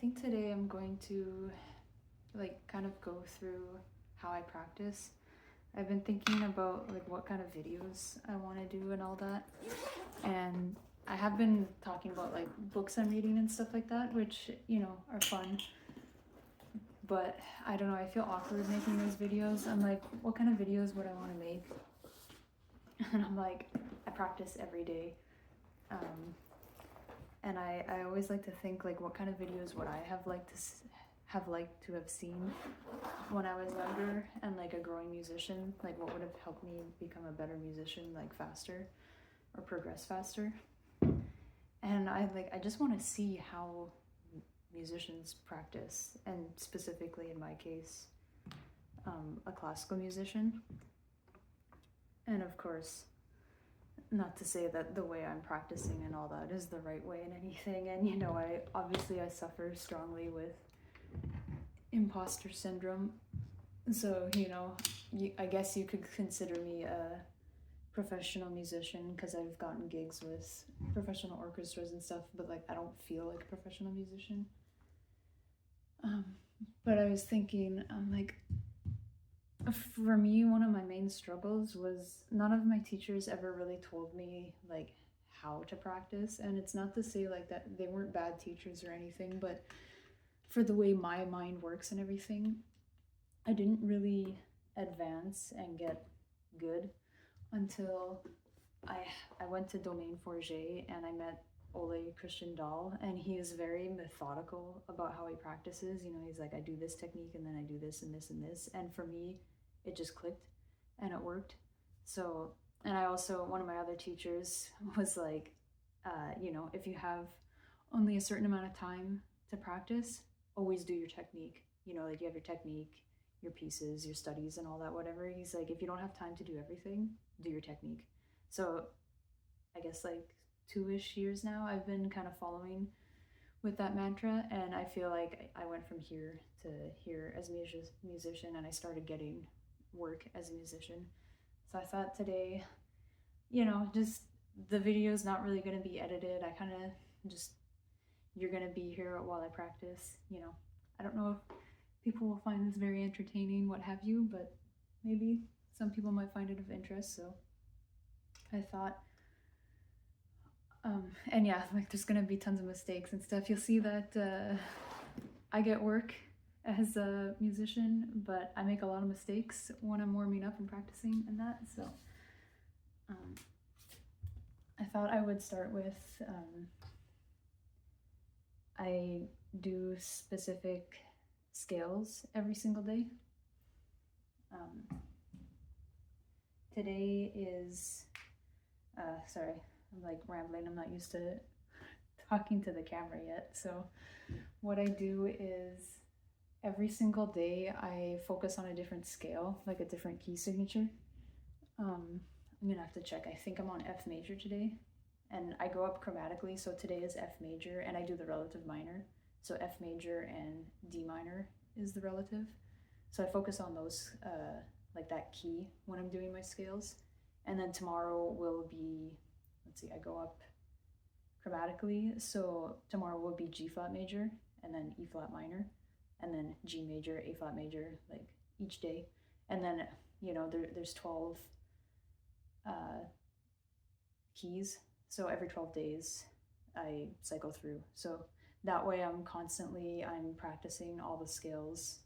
think today I'm going to kind of go through how I practice. I've been thinking about like what kind of videos I want to do and all that. And I have been talking about like books I'm reading and stuff like that, which, are fun. But I don't know, I feel awkward making those videos. I'm like, what kind of videos would I want to make? And I'm like, I practice every day. And I always like to think like what kind of videos would I have liked to have seen when I was younger and like a growing musician, like what would have helped me become a better musician like faster or progress faster. And I just want to see how musicians practice, and specifically in my case, a classical musician. And of course, not to say that the way I'm practicing and all that is the right way in anything. And I suffer strongly with imposter syndrome. So, I guess you could consider me a professional musician because I've gotten gigs with professional orchestras and stuff, but like I don't feel like a professional musician. But I was thinking, for me, one of my main struggles was none of my teachers ever really told me like how to practice. And it's not to say like that they weren't bad teachers or anything, but for the way my mind works and everything, I didn't really advance and get good until I went to Domaine Forget and I met Ole Christian Dahl, and he is very methodical about how he practices. He's like, I do this technique and then I do this and this and this. And for me, it just clicked and it worked. So, and I also, one of my other teachers was like, if you have only a certain amount of time to practice, always do your technique. Like you have your technique, your pieces, your studies, and all that, whatever. He's like, if you don't have time to do everything, do your technique. So I guess like 2-ish years now, I've been kind of following with that mantra, and I feel like I went from here to here as a musician, and I started getting work as a musician. So I thought today, just the video is not really going to be edited. I kind of just, you're going to be here while I practice. I don't know if people will find this very entertaining, what have you, but maybe some people might find it of interest. So I thought, and yeah, like there's gonna be tons of mistakes and stuff. You'll see that I get work as a musician, but I make a lot of mistakes when I'm warming up and practicing and that. So I thought I would start with I do specific scales every single day. Today is, sorry, I'm like rambling. I'm not used to talking to the camera yet. So what I do is every single day I focus on a different scale, like a different key signature. I'm gonna have to check. I think I'm on F major today, and I go up chromatically. So today is F major, and I do the relative minor. So F major and D minor is the relative. So I focus on those, like that key when I'm doing my scales. And then tomorrow will be, let's see, I go up chromatically. So tomorrow will be G flat major, and then E flat minor, and then G major, A flat major, like each day. And then, there's 12 keys. So every 12 days I cycle through. So that way I'm practicing all the scales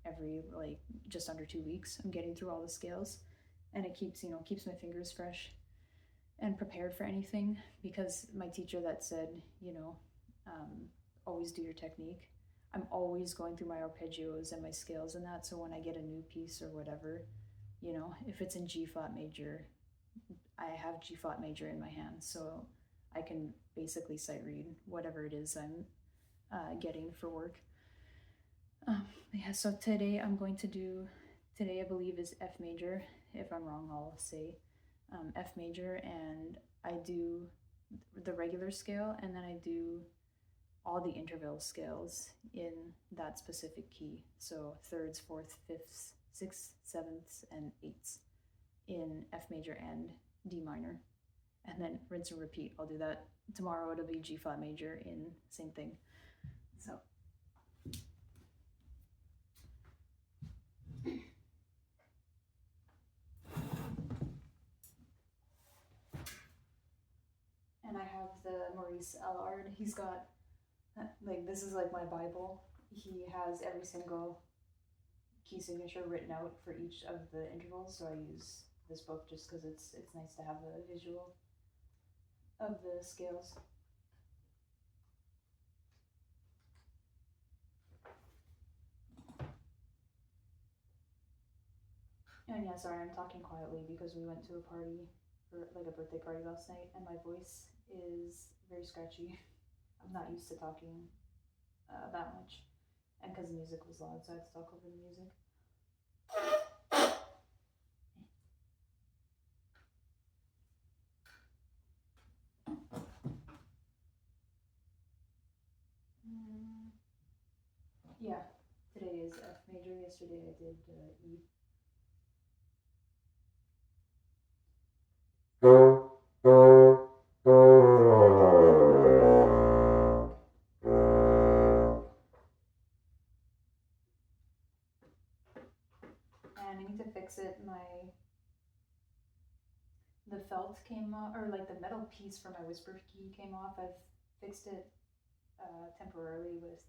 every like just under 2 weeks. I'm getting through all the scales, and it keeps my fingers fresh and prepared for anything, because my teacher that said, always do your technique. I'm always going through my arpeggios and my scales and that. So when I get a new piece or whatever, if it's in G flat major, I have G flat major in my hand, so I can basically sight read whatever it is I'm getting for work. Yeah, so today I believe is F major. If I'm wrong, I'll say F major, and I do the regular scale, and then I do all the interval scales in that specific key. So thirds, fourths, fifths, sixths, sevenths, and eighths in F major and D minor, and then rinse and repeat. I'll do that tomorrow. It'll be G flat major in same thing. So and I have the Maurice Allard. He's got like this is like my Bible. He has every single key signature written out for each of the intervals, so I use this book just because it's nice to have a visual of the scales. And yeah, sorry, I'm talking quietly because we went to a party for like a birthday party last night, and my voice is very scratchy. I'm not used to talking that much, and because the music was loud, so I had to talk over the music. Yeah, today is F major. Yesterday I did E. And I need to fix it. The felt came off, or like the metal piece for my whisper key came off. I've fixed it temporarily with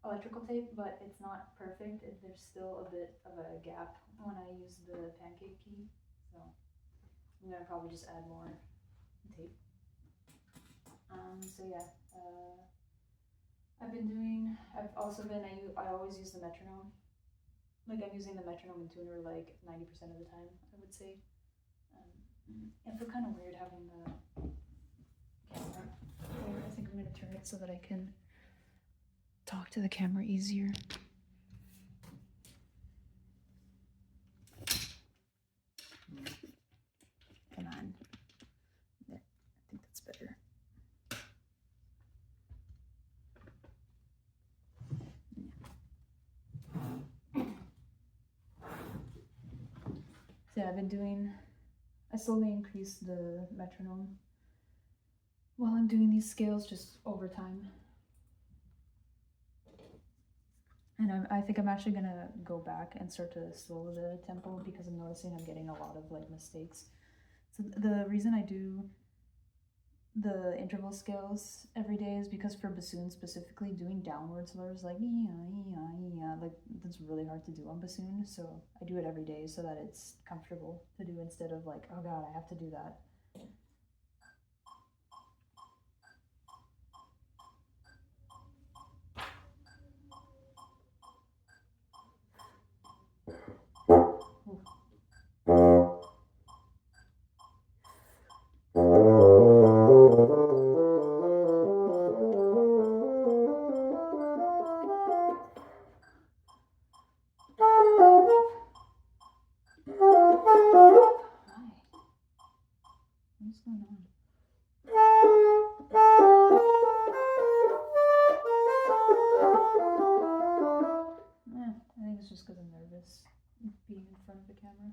electrical tape, but it's not perfect. There's still a bit of a gap when I use the pancake key, so I'm gonna probably just add more tape. So yeah, I've also been, I always use the metronome. Like I'm using the metronome and tuner like 90% of the time, I would say. I feel kind of weird having the camera here. I think I'm gonna turn it so that I can talk to the camera easier. Come on. Yeah, I think that's better. So yeah, I slowly increase the metronome while I'm doing these scales just over time. And I think I'm actually gonna go back and start to slow the tempo because I'm noticing I'm getting a lot of like mistakes. So the reason I do the interval scales every day is because for bassoon specifically, doing downward slurs like like that's really hard to do on bassoon. So I do it every day so that it's comfortable to do instead of like, oh god, I have to do that. What's going on? I think it's just because I'm nervous being in front of the camera.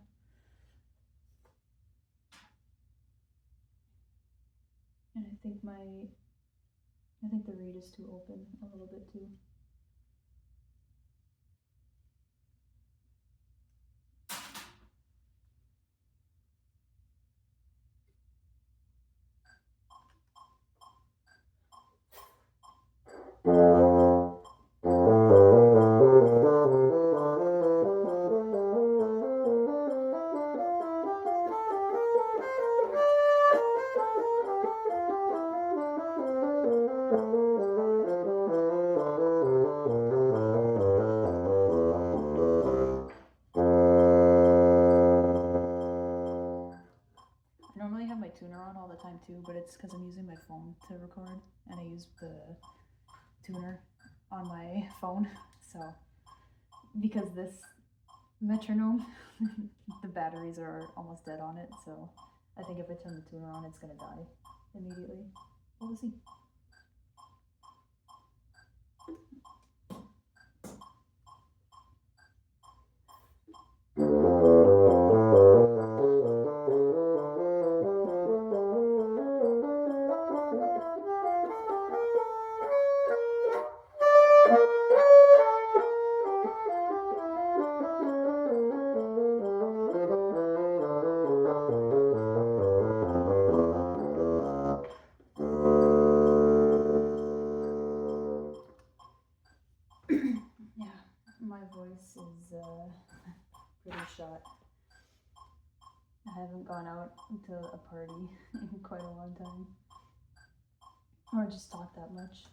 And I think the reed is too open a little bit too. I normally have my tuner on all the time too, but it's because I'm using my phone to record and I use the tuner on my phone. So because this metronome, the batteries are almost dead on it, so I think if I turn the tuner on, it's gonna die immediately. We'll see. pretty shot. I haven't gone out to a party in quite a long time. Or just talk that much.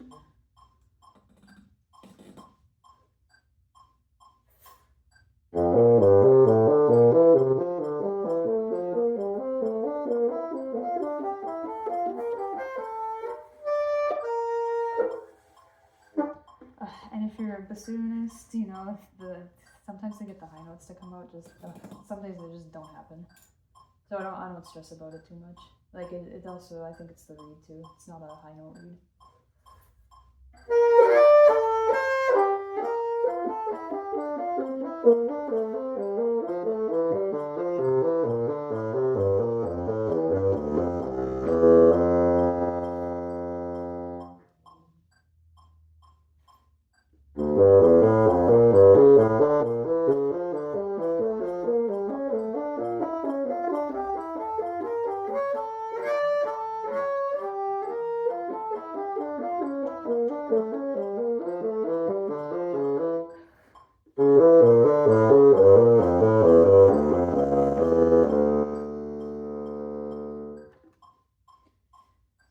And if you're a bassoonist, you know, sometimes they get the high notes to come out. Sometimes they just don't happen. So I don't stress about it too much. Like it also, I think it's the reed too. It's not a high note reed.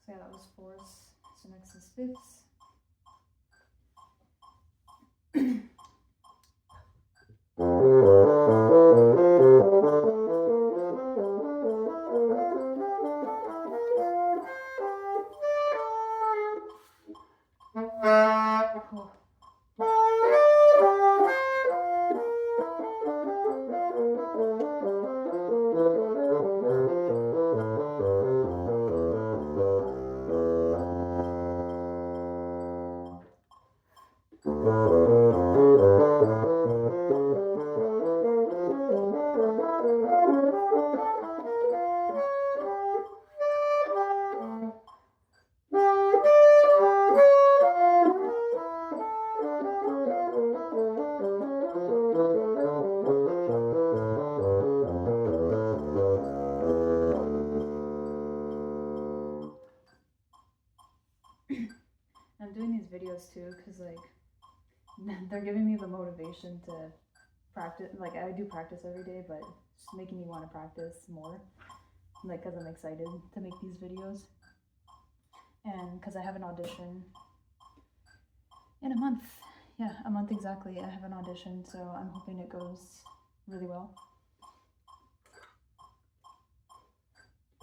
So yeah, that was fourths. So next is fifths. I'm doing these videos too because like they're giving me the motivation to practice. Like I do practice every day, but it's making me want to practice more. Like because I'm excited to make these videos, and because I have an audition in a month. Yeah, a month exactly. I have an audition, so I'm hoping it goes really well.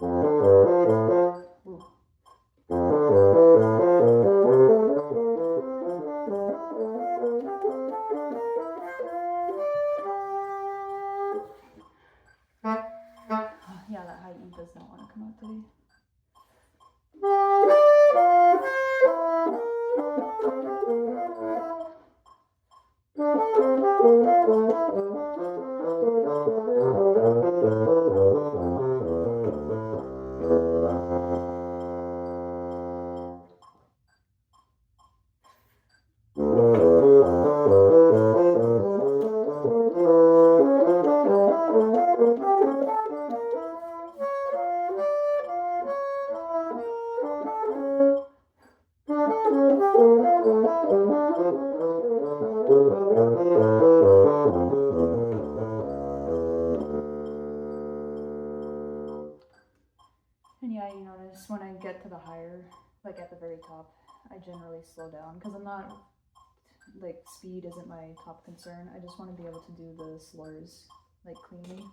Ooh. Yeah, that high E does not want to come out today. And yeah, you notice when I get to the higher, like at the very top, I generally slow down because I'm not, like speed isn't my top concern. I just want to be able to do the slurs like cleanly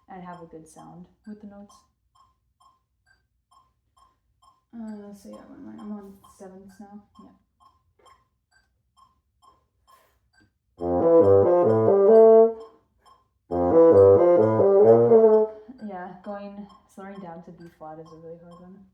and have a good sound with the notes. So yeah, I'm on sevenths now. Yeah. Yeah, slowing down to B flat is a really hard one.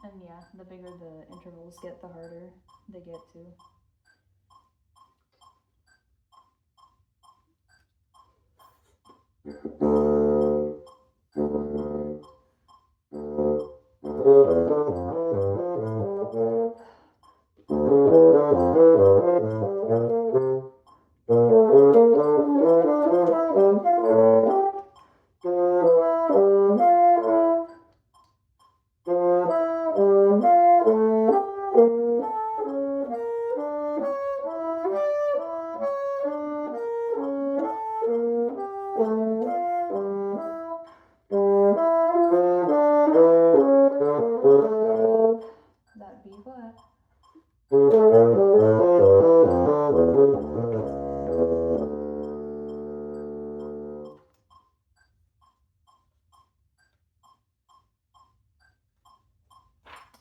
And yeah, the bigger the intervals get, the harder they get too. That B flat.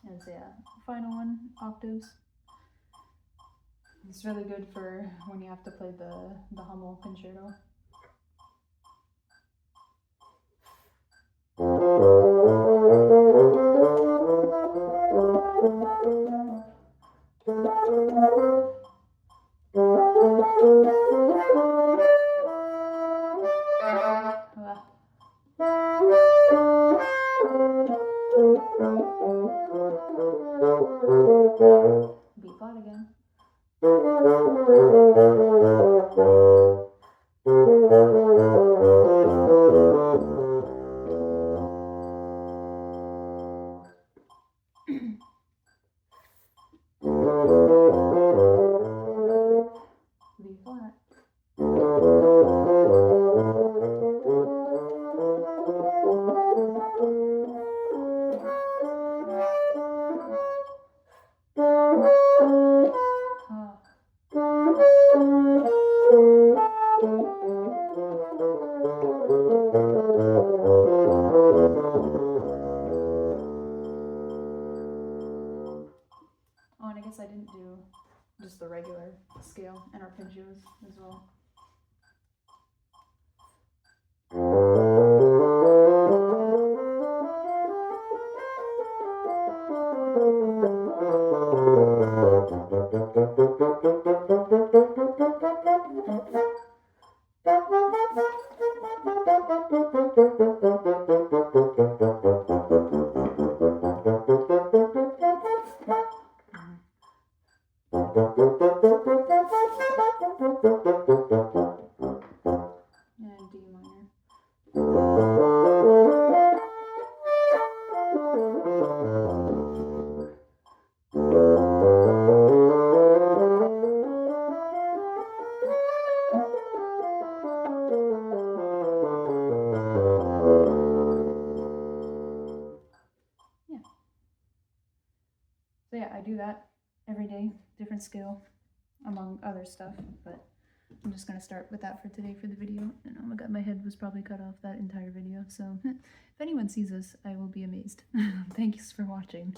And so yeah, final one, octaves. It's really good for when you have to play the Hummel concerto. B flat again. B flat. Oh, and I guess I didn't do just the regular scale and arpeggios as well. And D minor. So yeah, I do that every day, different scale, among other stuff, but I'm just gonna start with that for today for the video. And oh my god, my head was probably cut off that entire video, so if anyone sees this, I will be amazed. Thanks for watching.